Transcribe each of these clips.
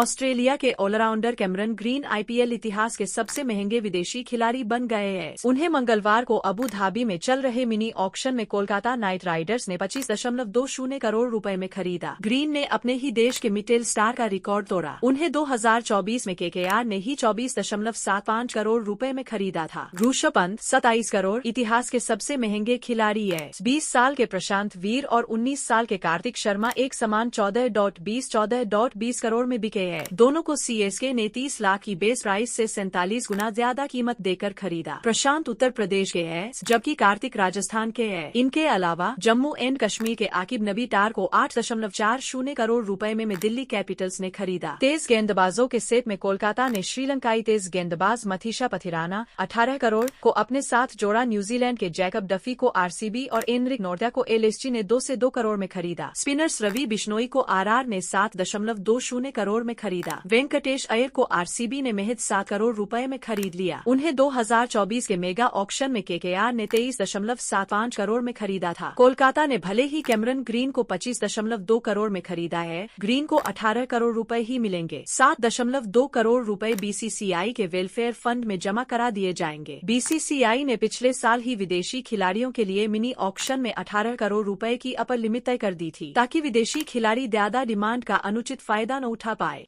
Australia के allrounder Cameron green IPL इतिहास के सबसे महंगे विदेशी खिलाड़ी बन गए हैं। उन्हें मंगलवार को अबू धाबी में चल रहे मिनी ऑक्शन में कोलकाता नाइट राइडर्स ने 25.20 करोड़ रुपए में खरीदा। ग्रीन ने अपने ही देश के मिटेल स्टार का रिकॉर्ड तोड़ा। उन्हें 2024 में केकेआर ने ही 24.75 करोड़ रुपए में खरीदा था। ऋषभ पंत 27 करोड़ इतिहास के सबसे महंगे खिलाड़ी है। 20 साल के प्रशांत वीर और 19 साल के कार्तिक शर्मा एक समान 14.20 करोड़ में बिके हैं। दोनों को सीएसके ने 30 लाख की बेस प्राइस से 47 गुना ज्यादा कीमत देकर खरीदा। प्रशांत उत्तर प्रदेश के है जबकि कार्तिक राजस्थान के है। इनके अलावा जम्मू एंड कश्मीर के आकिब नबी टार को 8.40 करोड़ रुपए में दिल्ली कैपिटल्स ने खरीदा। तेज गेंदबाजों के सेट में कोलकाता ने श्रीलंकाई तेज गेंदबाज मथीशा पथिराना 18 करोड़ को अपने साथ जोड़ा। न्यूजीलैंड के जैकब डफी को आरसीबी और एनरिक नोर्टा को एलएसजी ने 2 से 2 करोड़ में खरीदा। स्पिनर्स रवि बिश्नोई को आरआर ने 7.20 करोड़ में खरीदा। वेंकटेश अय्यर को आरसीबी ने महज 7 करोड़ रुपए में खरीद लिया। उन्हें 2024 के मेगा ऑक्शन में केकेआर ने 23.75 करोड़ में खरीदा था। कोलकाता ने भले ही कैमरन ग्रीन को 25.2 करोड़ में खरीदा है, ग्रीन को 18 करोड़ रुपए ही मिलेंगे। 7.2 करोड़ रुपए बीसीसीआई के वेलफेयर फंड में जमा करा दिए जाएंगे। बीसीसीआई ने पिछले साल ही विदेशी खिलाड़ियों के लिए मिनी ऑक्शन में 18 करोड़ रुपए की अपर लिमिट तय कर दी थी ताकि विदेशी खिलाड़ी ज्यादा डिमांड का अनुचित फायदा न उठा पाए।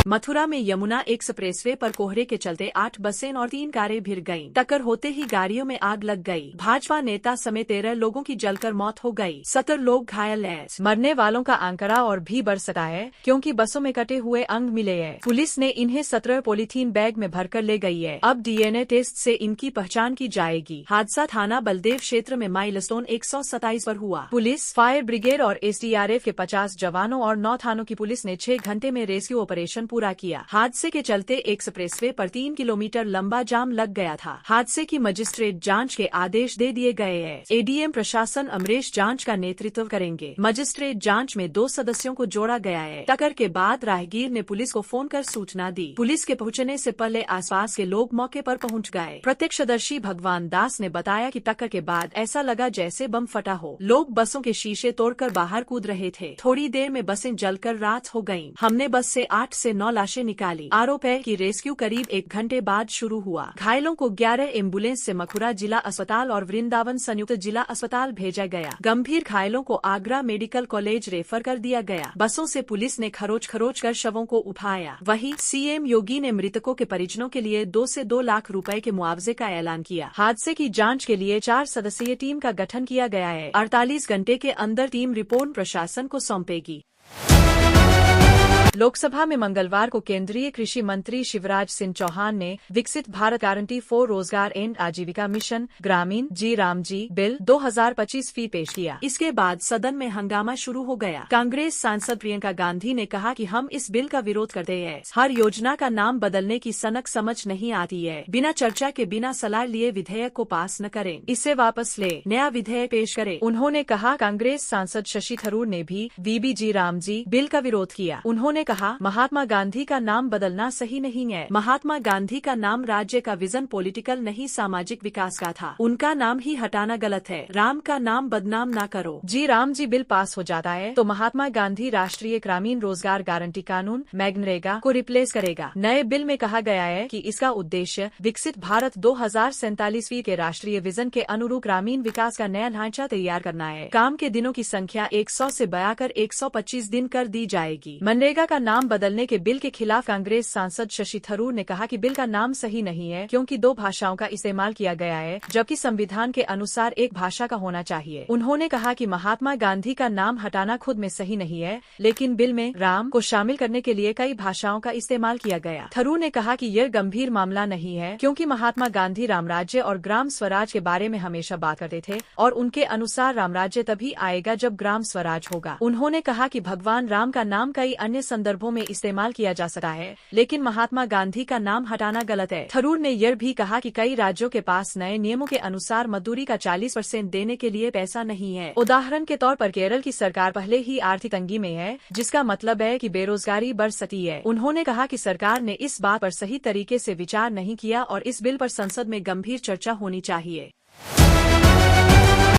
मथुरा में यमुना एक्सप्रेसवे पर कोहरे के चलते 8 बसें और 3 कारें भिड़ गईं। टक्कर होते ही गाड़ियों में आग लग गई। भाजपा नेता समेत 13 लोगों की जलकर मौत हो गई। 70 लोग घायल हैं। मरने वालों का आंकड़ा और भी बढ़ सकता है क्योंकि बसों में कटे हुए अंग मिले हैं। पुलिस ने इन्हें 17 पॉलीथीन बैग में भरकर ले गई है। अब डीएनए टेस्ट से इनकी पहचान की जाएगी। हादसा थाना बलदेव क्षेत्र में माइलस्टोन 127 पर हुआ। पुलिस, फायर ब्रिगेड और एसडीआरएफ के 50 जवानों और 9 थानों की पुलिस ने 6 घंटे में रेस्क्यू ऑपरेशन पूरा किया। हादसे के चलते एक्सप्रेसवे पर 3 किलोमीटर लंबा जाम लग गया था। हादसे की मजिस्ट्रेट जांच के आदेश दे दिए गए हैं। एडीएम प्रशासन अमरीश जांच का नेतृत्व करेंगे। मजिस्ट्रेट जांच में 2 सदस्यों को जोड़ा गया है। टक्कर के बाद राहगीर ने पुलिस को फोन कर सूचना दी। पुलिस के पहुंचने से पहले आसपास के लोग मौके पर पहुंच गए। प्रत्यक्षदर्शी भगवान दास ने बताया कि टक्कर के बाद ऐसा लगा जैसे बम फटा हो। लोग बसों के शीशे तोड़कर बाहर कूद रहे थे। थोड़ी देर में बसें जलकर राख हो गयीं। हमने बस से 8 से 9 लाशें निकाली। आरोप है कि रेस्क्यू करीब 1 घंटे बाद शुरू हुआ। घायलों को 11 एम्बुलेंस से मथुरा जिला अस्पताल और वृंदावन संयुक्त जिला अस्पताल भेजा गया। गंभीर घायलों को आगरा मेडिकल कॉलेज रेफर कर दिया गया। बसों से पुलिस ने खरोच कर शवों को उठाया। वहीं सीएम योगी ने मृतकों के परिजनों के लिए 2 से 2 लाख रुपए के मुआवजे का ऐलान किया। हादसे की जाँच के लिए 4 सदस्यीय टीम का गठन किया गया है। 48 घंटे के अंदर टीम रिपोर्ट प्रशासन को सौंपेगी। लोकसभा में मंगलवार को केंद्रीय कृषि मंत्री शिवराज सिंह चौहान ने विकसित भारत गारंटी फॉर रोजगार एंड आजीविका मिशन ग्रामीण जी रामजी बिल 2025 फी पेश किया। इसके बाद सदन में हंगामा शुरू हो गया। कांग्रेस सांसद प्रियंका गांधी ने कहा कि हम इस बिल का विरोध करते हैं। हर योजना का नाम बदलने की सनक समझ नहीं आती है। बिना चर्चा के बिना सलाह लिए विधेयक को पास न करें, इसे वापस ले, नया विधेयक पेश करें। उन्होंने कहा कांग्रेस सांसद शशि थरूर ने भी वीबीजी रामजी बिल का विरोध किया। उन्होंने कहा महात्मा गांधी का नाम बदलना सही नहीं है। महात्मा गांधी का नाम राज्य का विजन पॉलिटिकल नहीं सामाजिक विकास का था। उनका नाम ही हटाना गलत है। राम का नाम बदनाम ना करो। जी राम जी बिल पास हो जाता है तो महात्मा गांधी राष्ट्रीय ग्रामीण रोजगार गारंटी कानून मैग्नरेगा को रिप्लेस करेगा। नए बिल में कहा गया है कि इसका उद्देश्य विकसित भारत 2047 के राष्ट्रीय विजन के अनुरूप ग्रामीण विकास का नया ढांचा तैयार करना है। काम के दिनों की संख्या 100 से बढ़ाकर 125 दिन कर दी जाएगी। मनरेगा का नाम बदलने के बिल के खिलाफ कांग्रेस सांसद शशि थरूर ने कहा कि बिल का नाम सही नहीं है क्योंकि 2 भाषाओं का इस्तेमाल किया गया है जबकि संविधान के अनुसार 1 भाषा का होना चाहिए। उन्होंने कहा कि महात्मा गांधी का नाम हटाना खुद में सही नहीं है, लेकिन बिल में राम को शामिल करने के लिए कई भाषाओं का इस्तेमाल किया गया। थरूर ने कहा कि यह गंभीर मामला नहीं है क्योंकि महात्मा गांधी रामराज्य और ग्राम स्वराज के बारे में हमेशा बात करते थे और उनके अनुसार रामराज्य तभी आएगा जब ग्राम स्वराज होगा। उन्होंने कहा कि भगवान राम का नाम कई अन्य संदर्भों में इस्तेमाल किया जा सकता है, लेकिन महात्मा गांधी का नाम हटाना गलत है। थरूर ने यह भी कहा कि कई राज्यों के पास नए नियमों के अनुसार मजदूरी का 40% देने के लिए पैसा नहीं है। उदाहरण के तौर पर केरल की सरकार पहले ही आर्थिक तंगी में है, जिसका मतलब है कि बेरोजगारी बढ़ सकती है। उन्होंने कहा कि सरकार ने इस बात पर सही तरीके से विचार नहीं किया और इस बिल पर संसद में गंभीर चर्चा होनी चाहिए।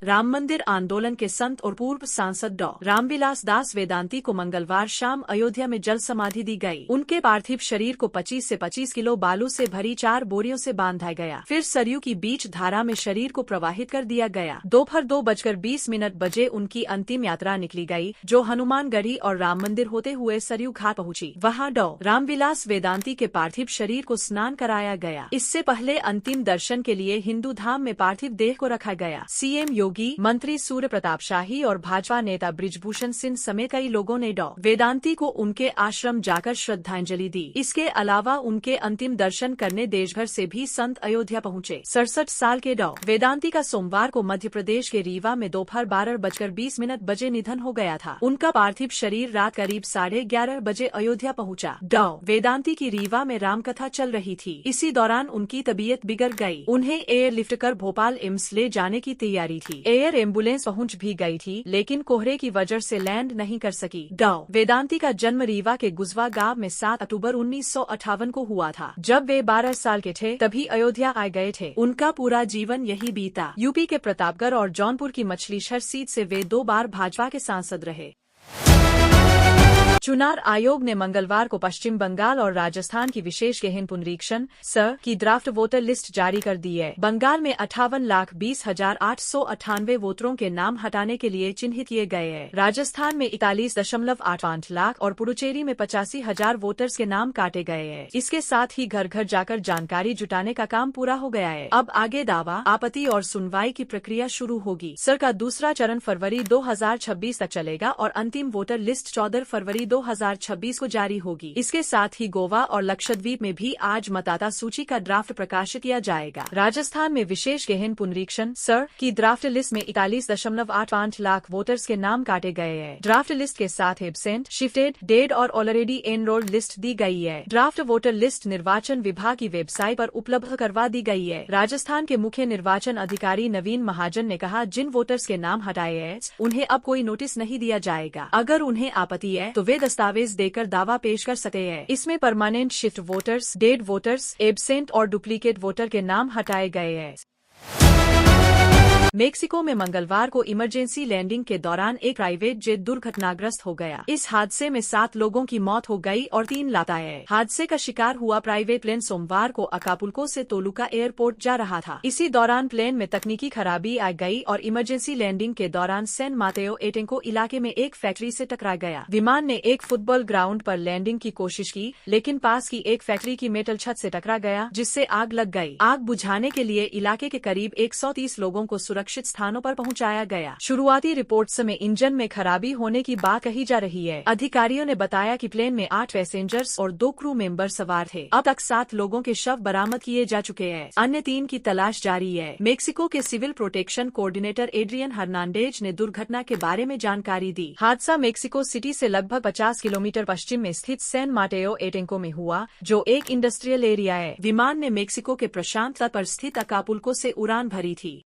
राम मंदिर आंदोलन के संत और पूर्व सांसद डॉ. रामविलास दास वेदांती को मंगलवार शाम अयोध्या में जल समाधि दी गई। उनके पार्थिव शरीर को 25 से 25 किलो बालू से भरी 4 बोरियों से बांधा गया। फिर सरयू की बीच धारा में शरीर को प्रवाहित कर दिया गया। दोपहर 2:20 बजे उनकी अंतिम यात्रा निकली गई, जो हनुमानगढ़ी और राम मंदिर होते हुए सरयू घाट पहुंची। वहां डॉ. रामविलास वेदांती के पार्थिव शरीर को स्नान कराया गया। इससे पहले अंतिम दर्शन के लिए हिंदू धाम में पार्थिव देह को रखा गया। सीएम योगी, मंत्री सूर्य प्रताप शाही और भाजपा नेता बृजभूषण सिंह समेत कई लोगों ने डॉ. वेदांती को उनके आश्रम जाकर श्रद्धांजलि दी। इसके अलावा उनके अंतिम दर्शन करने देशभर से भी संत अयोध्या पहुंचे। 67 साल के डॉ. वेदांती का सोमवार को मध्य प्रदेश के रीवा में दोपहर 12:20 बजे निधन हो गया था। उनका पार्थिव शरीर रात करीब 11:30 बजे अयोध्या पहुंचा। डॉ. वेदांती की रीवा में रामकथा चल रही थी। इसी दौरान उनकी तबीयत बिगड़ गई। उन्हें एयरलिफ्ट कर भोपाल एम्स ले जाने की तैयारी थी। एयर एम्बुलेंस पहुंच भी गई थी, लेकिन कोहरे की वजह से लैंड नहीं कर सकी। डॉ. वेदांती का जन्म रीवा के गुजवा गांव में 7 अक्टूबर 1958 को हुआ था। जब वे 12 साल के थे तभी अयोध्या आ गए थे। उनका पूरा जीवन यही बीता। यूपी के प्रतापगढ़ और जौनपुर की मछलीशहर सीट से वे 2 बार भाजपा के सांसद रहे। चुनाव आयोग ने मंगलवार को पश्चिम बंगाल और राजस्थान की विशेष गहन पुनरीक्षण की ड्राफ्ट वोटर लिस्ट जारी कर दी है। बंगाल में 58,20,898 वोटरों के नाम हटाने के लिए चिन्हित किए गए हैं। राजस्थान में 41.85 लाख और पुडुचेरी में 85,000 वोटर्स के नाम काटे गए हैं। इसके साथ ही घर घर जाकर जानकारी जुटाने का काम पूरा हो गया है। अब आगे दावा, आपत्ति और सुनवाई की प्रक्रिया शुरू होगी। सर का दूसरा चरण फरवरी 2026 तक चलेगा और अंतिम वोटर लिस्ट 14 फरवरी 2026 को जारी होगी। इसके साथ ही गोवा और लक्षद्वीप में भी आज मतदाता सूची का ड्राफ्ट प्रकाशित किया जाएगा। राजस्थान में विशेष गहन पुनरीक्षण की ड्राफ्ट लिस्ट में 41.85 लाख वोटर्स के नाम काटे गए हैं। ड्राफ्ट लिस्ट के साथ एब्सेंट, शिफ्टेड, डेड और ऑलरेडी एनरोल्ड लिस्ट दी गई है। ड्राफ्ट वोटर लिस्ट निर्वाचन विभाग की वेबसाइट पर उपलब्ध करवा दी गई है। राजस्थान के मुख्य निर्वाचन अधिकारी नवीन महाजन ने कहा, जिन वोटर्स के नाम हटाए हैं उन्हें अब कोई नोटिस नहीं दिया जाएगा। अगर उन्हें आपत्ति है तो वे दस्तावेज देकर दावा पेश कर सकते हैं। इसमें permanent shift voters, dead voters, absent और डुप्लीकेट वोटर के नाम हटाए गए हैं। मेक्सिको में मंगलवार को इमरजेंसी लैंडिंग के दौरान एक प्राइवेट जेट दुर्घटनाग्रस्त हो गया। इस हादसे में 7 लोगों की मौत हो गई और 3 लापता। हादसे का शिकार हुआ प्राइवेट प्लेन सोमवार को अकापुल्को से तोलुका एयरपोर्ट जा रहा था। इसी दौरान प्लेन में तकनीकी खराबी आ गई और इमरजेंसी लैंडिंग के दौरान सैन मातेओ एटेंको इलाके में एक फैक्ट्री से टकरा गया। विमान ने एक फुटबॉल ग्राउंड पर लैंडिंग की कोशिश की, लेकिन पास की एक फैक्ट्री की मेटल छत से टकरा गया, जिससे आग लग गई। आग बुझाने के लिए इलाके के करीब 130 लोगों को सुरक्षित स्थानों पर पहुंचाया गया। शुरुआती रिपोर्ट्स में इंजन में खराबी होने की बात कही जा रही है। अधिकारियों ने बताया कि प्लेन में 8 पैसेंजर्स और 2 क्रू मेंबर सवार थे। अब तक 7 लोगों के शव बरामद किए जा चुके हैं। अन्य 3 की तलाश जारी है। मेक्सिको के civil protection coordinator Adrian Hernandez ने दुर्घटना के बारे में जानकारी दी। हादसा मेक्सिको सिटी से लगभग 50 किलोमीटर पश्चिम में स्थित सैन माटेओ एटेंको में हुआ, जो एक इंडस्ट्रियल एरिया है। विमान ने मेक्सिको के प्रशांत तट पर स्थित अकापुल्को से उड़ान भरी थी।